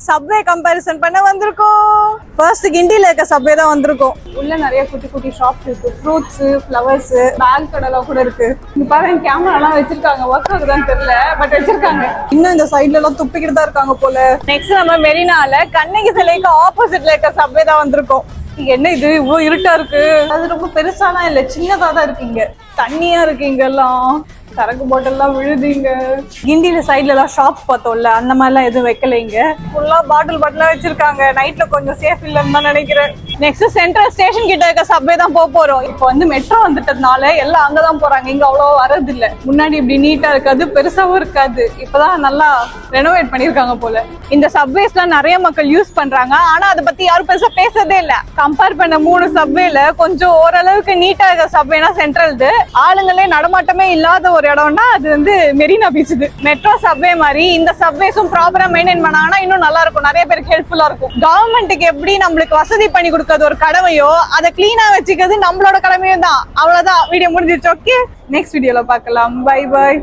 Subway comparison பண்ண வந்திருக்கோம். First கிண்டில இருக்க சப்வே தான் வந்திருக்கோம். உள்ள நிறைய குட்டி குட்டி ஷாப்ஸ் இருக்கு. ஃப்ரூட்ஸ், ஃப்ளவர்ஸ், பேக் கடலாம் கூட இருக்கு. இங்க பாருங்க கேமராலாம் வச்சிருக்காங்க. ஒர்க் ஆகுதான்னு தெரியல, பட் வச்சிருக்காங்க. இன்னும் இந்த சைடுல எல்லாம் துப்பிக்கிட்டு தான் இருக்காங்க போல. நெக்ஸ்ட் நம்ம மெரினால கண்ணகி சிலைக்கு ஆப்போசிட்ல இருக்க சப்வே தான் வந்திருக்கோம். என்ன இது இவ்வளவு இருட்டா இருக்கு? அது ரொம்ப பெருசாலாம் இல்ல, சின்னதா தான் இருக்கீங்க. தண்ணியா இருக்கு இங்கெல்லாம். சரக்கு பாட்டில்லாம் விழுதுங்க. கிண்டில சைட்ல எல்லாம் ஷாப்ஸ் பார்த்தோம்ல, அந்த மாதிரிலாம் எதுவும் வைக்கல. இங்க ஃபுல்லா பாட்டிலா வச்சிருக்காங்க. நைட்ல கொஞ்சம் சேஃப் இல்லைன்னு தான் நினைக்கிறேன். நெக்ஸ்ட் சென்ட்ரல் ஸ்டேஷன் கிட்ட இருக்க சப்வே தான் போறோம். இப்போ வந்து மெட்ரோ வந்துட்டதுனால எல்லாம் அங்கதான் போறாங்க. இங்க அவ்வளவா வரது இல்ல. முன்னாடி இப்படி நீட்டா இருக்காது, பெருசாவும் இருக்காது. இப்பதான் நல்லா ரெனோவேட் பண்ணிருக்காங்க போல. இந்த சப்வேஸ்லாம் நிறைய மக்கள் யூஸ் பண்றாங்க. ஆனா அதை பத்தி யாரும் பெருசா பேசதே இல்ல. கம்பேர் பண்ண 3 சப்வேல கொஞ்சம் ஓரளவுக்கு நீட்டா இருக்க சப்வேனா சென்ட்ரல்து. ஆளுங்களே நடமாட்டமே இல்லாத ஒரு இடம்னா அது வந்து மெரினா பீச். மெட்ரோ சப்வே மாதிரி இந்த சப்வேஸும் ப்ராப்பரா மெயின்டைன் பண்ணாங்கன்னா இன்னும் நல்லா இருக்கும். நிறைய பேருக்கு ஹெல்ப்ஃபுல்லா இருக்கும். கவர்மெண்ட்டுக்கு எப்படி நம்மளுக்கு வசதி பண்ணி கொடுக்கறது ஒரு கடமையோ, அதை கிளீனா வச்சுக்கிறது நம்மளோட கடமையும் தான். அவ்வளவுதான். வீடியோ முடிஞ்சிருச்சு. ஓகே, நெக்ஸ்ட் வீடியோல பார்க்கலாம். Bye by.